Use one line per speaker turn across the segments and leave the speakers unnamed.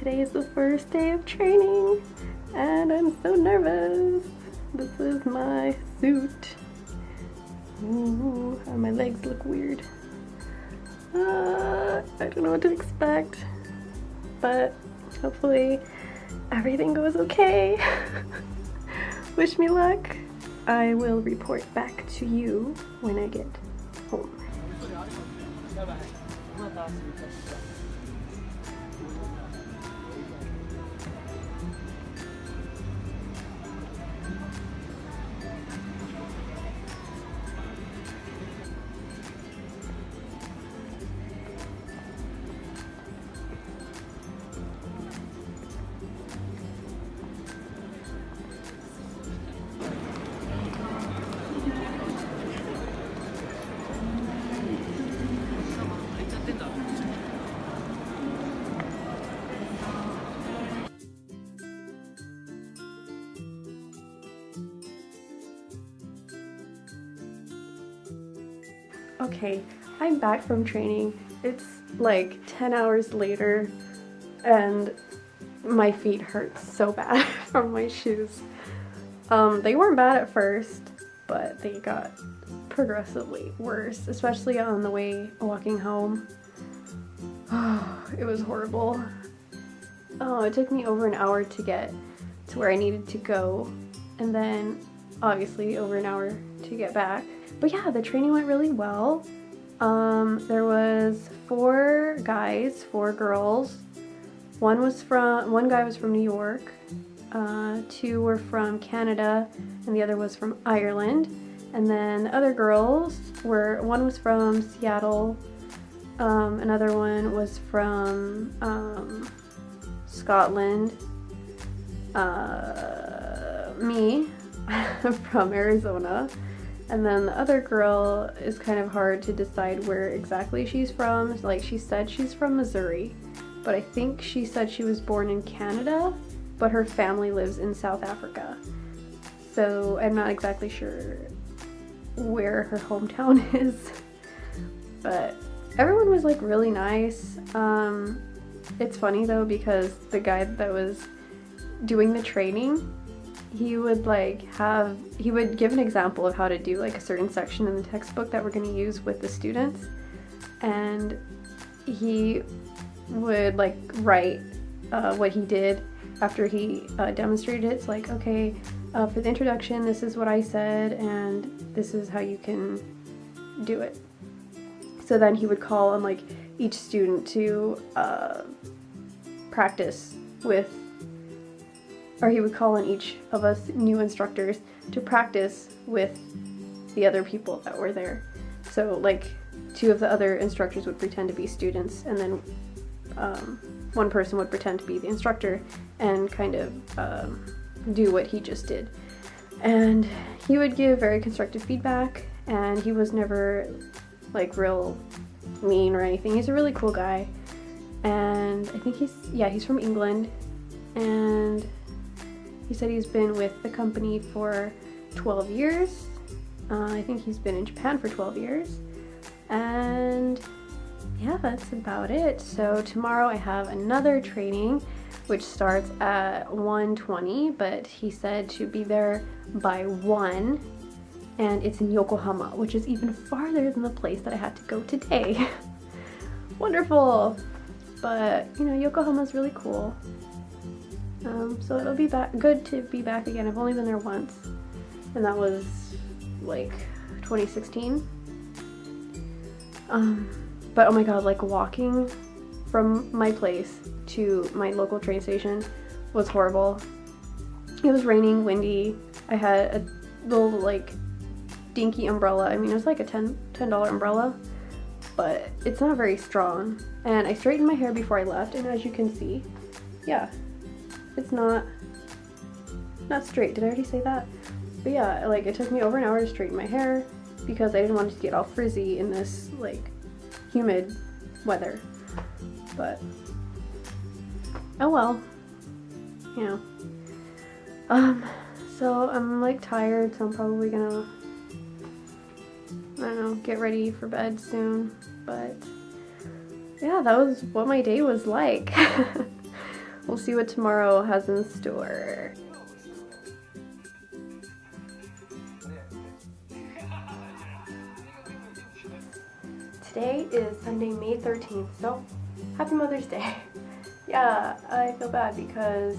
Today is the first day of training and I'm so nervous. This is my suit. Ooh, and my legs look weird. I don't know what to expect, but hopefully everything goes okay. Wish me luck. I will report back to you when I get home. Okay, I'm back from training. It's like 10 hours later and my feet hurt so bad from my shoes. They weren't bad at first, but they got progressively worse, especially on the way walking home. It was horrible. It took me over an hour to get to where I needed to go, and then obviously over an hour to get back. But yeah, the training went really well. There was 4 guys, 4 girls. One guy was from New York, 2 were from Canada, and the other was from Ireland. And then the other girls one was from Seattle, another one was from Scotland, me from Arizona. And then the other girl is kind of hard to decide where exactly she's from. Like, she said she's from Missouri, but I think she said she was born in Canada, but her family lives in South Africa. So I'm not exactly sure where her hometown is. But everyone was like really nice. It's funny though, because the guy that was doing the training, he would give an example of how to do like a certain section in the textbook that we're going to use with the students, and he would like write what he did after he demonstrated it. It's like, okay, for the introduction, this is what I said and this is how you can do it. So then he would call on like each student to practice with, or he would call on each of us new instructors to practice with the other people that were there. So like 2 of the other instructors would pretend to be students, and then one person would pretend to be the instructor and kind of do what he just did. And he would give very constructive feedback, and he was never like real mean or anything. He's a really cool guy, and I think he's from England, and he said he's been with the company for 12 years. I think he's been in Japan for 12 years. And yeah, that's about it. So tomorrow I have another training, which starts at 1:20, but he said to be there by 1. And it's in Yokohama, which is even farther than the place that I had to go today. Wonderful. But, you know, Yokohama's really cool. So it'll be good to be back again. I've only been there once, and that was like 2016. But oh my god, like walking from my place to my local train station was horrible. It was raining, windy. I had a little like dinky umbrella. I mean, it was like a $10 umbrella, but it's not very strong. And I straightened my hair before I left, and as you can see, yeah, it's not straight. Did I already say that? But yeah, like it took me over an hour to straighten my hair because I didn't want it to get all frizzy in this like humid weather. But oh well, you know. So I'm like tired, so I'm probably gonna, I don't know, get ready for bed soon. But yeah, that was what my day was like. We'll see what tomorrow has in store. Today is Sunday, May 13th, so happy Mother's Day. Yeah, I feel bad because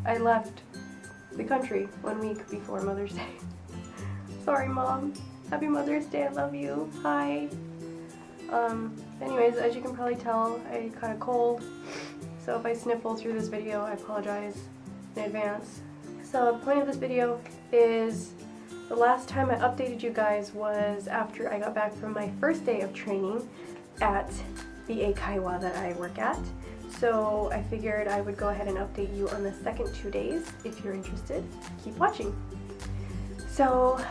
I left the country 1 week before Mother's Day. Sorry, Mom. Happy Mother's Day, I love you. Hi. Anyways, as you can probably tell, I caught a cold, so if I sniffle through this video, I apologize in advance. So the point of this video is the last time I updated you guys was after I got back from my first day of training at the Eikaiwa that I work at. So I figured I would go ahead and update you on the second 2 days. If you're interested, keep watching. So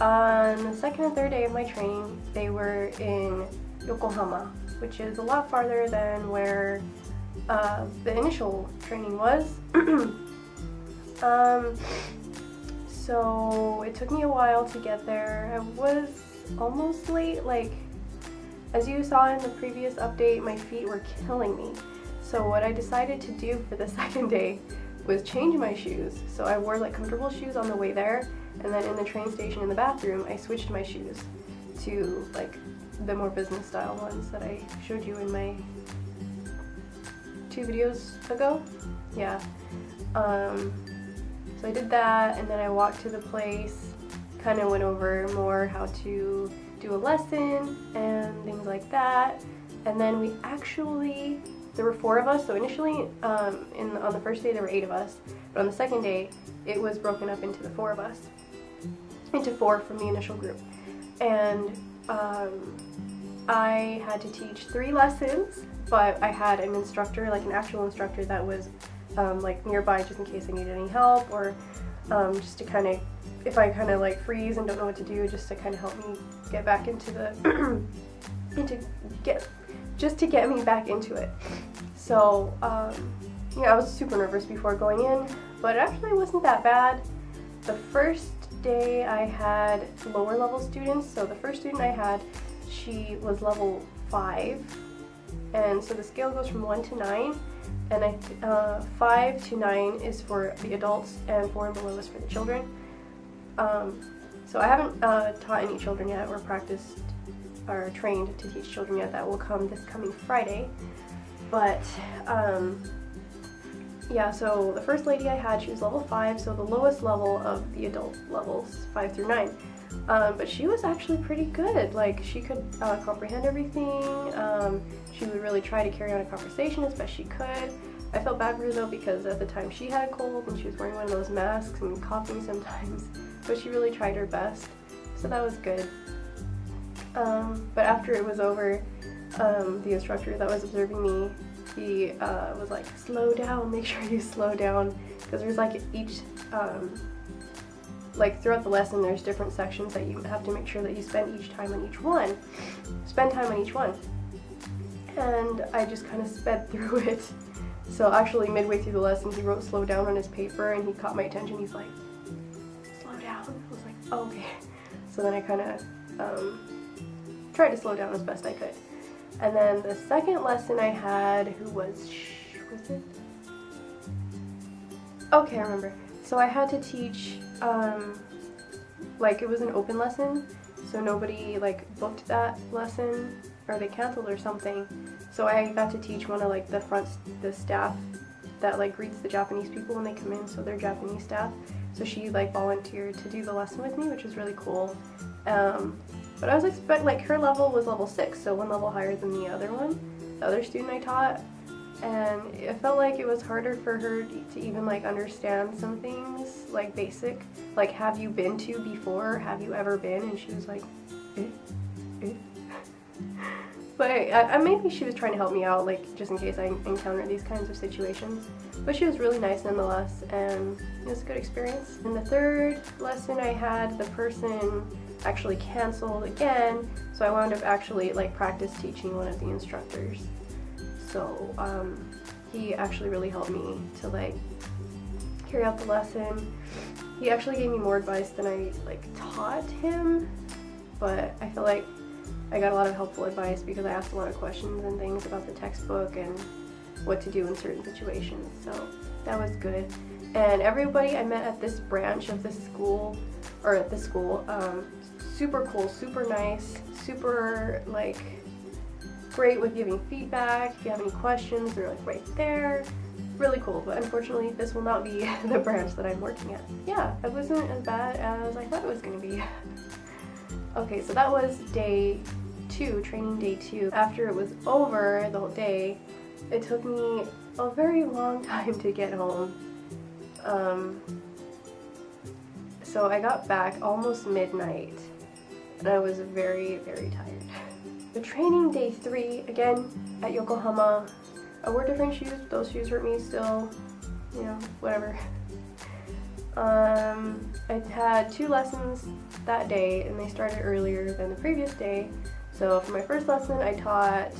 on the second and third day of my training, they were in Yokohama, which is a lot farther than where the initial training was. So it took me a while to get there. I was almost late. Like, as you saw in the previous update, my feet were killing me. So what I decided to do for the second day was change my shoes. So I wore like comfortable shoes on the way there, and then in the train station in the bathroom, I switched my shoes to like the more business style ones that I showed you in my 2 videos ago. Yeah. So I did that, and then I walked to the place, kind of went over more how to do a lesson and things like that. And then there were 4 of us, so initially on the first day there were 8 of us, but on the second day it was broken up into the 4 of us, into 4 from the initial group. And I had to teach 3 lessons, but I had an instructor, like an actual instructor that was like nearby just in case I needed any help, or just to kind of, if I kind of like freeze and don't know what to do, just to kind of help me get back into the, just to get me back into it. So yeah, I was super nervous before going in, but it actually wasn't that bad. The first day I had lower level students, so the first student I had, she was level 5, and so the scale goes from 1 to 9, and 5 to 9 is for the adults, and 4 and below is for the children. So I haven't taught any children yet, or practiced or trained to teach children yet. That will come this coming Friday. But yeah, so the first lady I had, she was level 5, so the lowest level of the adult levels, 5 through 9. But she was actually pretty good. Like, she could comprehend everything. She would really try to carry on a conversation as best she could. I felt bad for her though, because at the time she had a cold and she was wearing one of those masks and coughing sometimes, but she really tried her best, so that was good. But after it was over, the instructor that was observing me, he was like, slow down, make sure you slow down, because there's like each like throughout the lesson there's different sections that you have to make sure that you spend time on each one. And I just kind of sped through it. So actually midway through the lesson he wrote slow down on his paper, and he caught my attention. He's like, slow down. I was like, oh, okay. So then I kind of tried to slow down as best I could. And then the second lesson I had, who was it? Okay, I remember. So I had to teach, like, it was an open lesson, so nobody like booked that lesson, or they canceled or something. So I got to teach one of like the staff that like greets the Japanese people when they come in, so they're Japanese staff. So she like volunteered to do the lesson with me, which was really cool. But I was expecting, like, her level was level 6, so 1 level higher than the other student I taught. And it felt like it was harder for her to even like understand some things, like basic, like, have you been to before? Have you ever been? And she was like, eh. But maybe she was trying to help me out, like, just in case I encounter these kinds of situations. But she was really nice nonetheless, and it was a good experience. In the third lesson I had, the person actually canceled again, so I wound up actually like practice teaching one of the instructors. So he actually really helped me to like carry out the lesson. He actually gave me more advice than I like taught him, but I feel like I got a lot of helpful advice because I asked a lot of questions and things about the textbook, and what to do in certain situations. So that was good. And everybody I met at this branch of this school, or at this school, super cool, super nice, super like great with giving feedback. If you have any questions, they're like right there. Really cool, but unfortunately this will not be the branch that I'm working at. Yeah, it wasn't as bad as I thought it was gonna be. Okay, so that was day 2, training day 2. After it was over, the whole day, it took me a very long time to get home. So I got back almost midnight, and I was very, very tired. The training day 3, again, at Yokohama. I wore different shoes, but those shoes hurt me still, you know, whatever. I had 2 lessons that day, and they started earlier than the previous day. So for my first lesson, I taught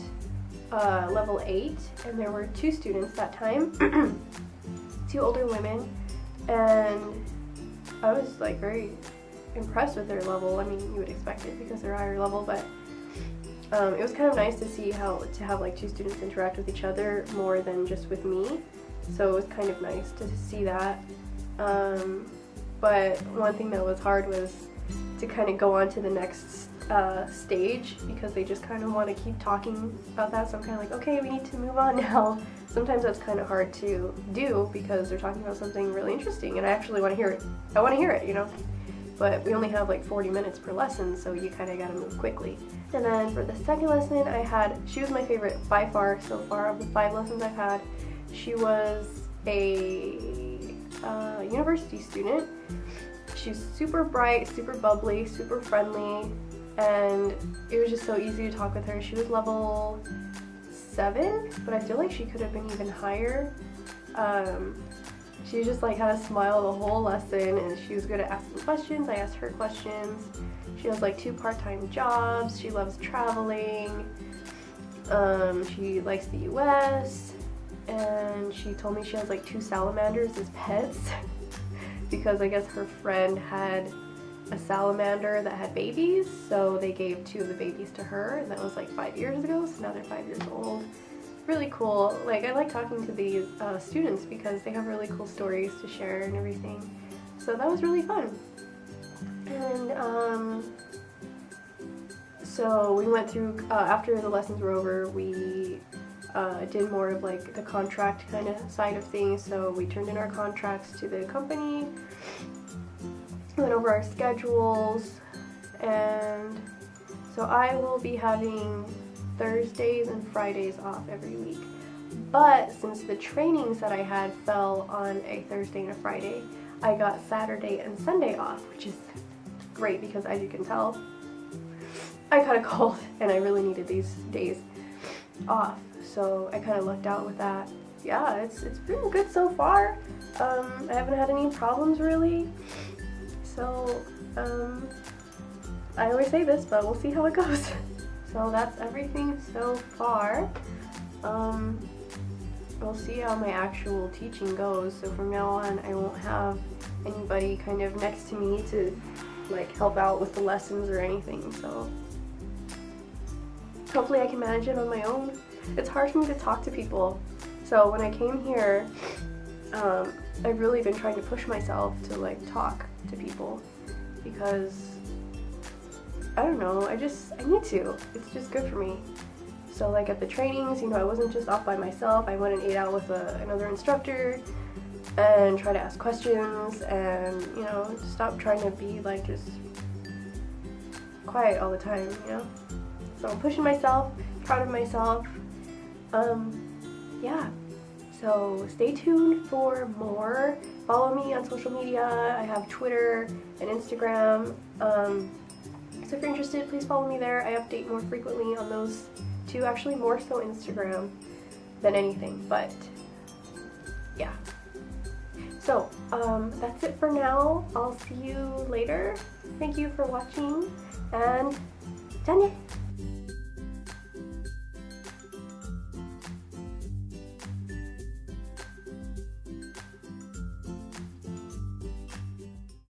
level 8, and there were 2 students that time, 2 older women, and I was like very impressed with their level. I mean, you would expect it because they're higher level, but it was kind of nice to see how to have like 2 students interact with each other more than just with me. So it was kind of nice to see that. But one thing that was hard was to kind of go on to the next stage, because they just kind of want to keep talking about that. So I'm kind of like, okay, we need to move on now. Sometimes that's kind of hard to do because they're talking about something really interesting and I actually want to hear it. I want to hear it, you know? But we only have like 40 minutes per lesson, so you kind of got to move quickly. And then for the second lesson, she was my favorite by far so far of the 5 lessons I've had. She was a university student. She's super bright, super bubbly, super friendly, and it was just so easy to talk with her. She was level 7, but I feel like she could have been even higher. She just like had a smile the whole lesson, and she was good at asking questions. I asked her questions. She has like 2 part-time jobs. She loves traveling. She likes the US, and she told me she has like 2 salamanders as pets because I guess her friend had a salamander that had babies, so they gave 2 of the babies to her, and that was like 5 years ago, so now they're 5 years old. Really cool. Like, I like talking to these students because they have really cool stories to share and everything, so that was really fun. And so we went through, after the lessons were over, we did more of like the contract kind of side of things. So we turned in our contracts to the company, went over our schedules, and so I will be having Thursdays and Fridays off every week. But since the trainings that I had fell on a Thursday and a Friday, I got Saturday and Sunday off, which is great because, as you can tell, I caught a cold and I really needed these days off. So I kind of lucked out with that. Yeah, it's been good so far. I haven't had any problems really. So I always say this, but we'll see how it goes. So that's everything so far. We'll see how my actual teaching goes. So from now on, I won't have anybody kind of next to me to like help out with the lessons or anything. So hopefully I can manage it on my own. It's hard for me to talk to people. So when I came here, I've really been trying to push myself to like talk to people because I don't know, I need to. It's just good for me. So like at the trainings, you know, I wasn't just off by myself. I went and ate out with another instructor and try to ask questions and, you know, stop trying to be like just quiet all the time, you know? So I'm pushing myself, proud of myself. Yeah. So stay tuned for more. Follow me on social media. I have Twitter and Instagram. So if you're interested, please follow me there. I update more frequently on those 2, actually more so Instagram than anything, but yeah. So that's it for now. I'll see you later. Thank you for watching, and じゃあね。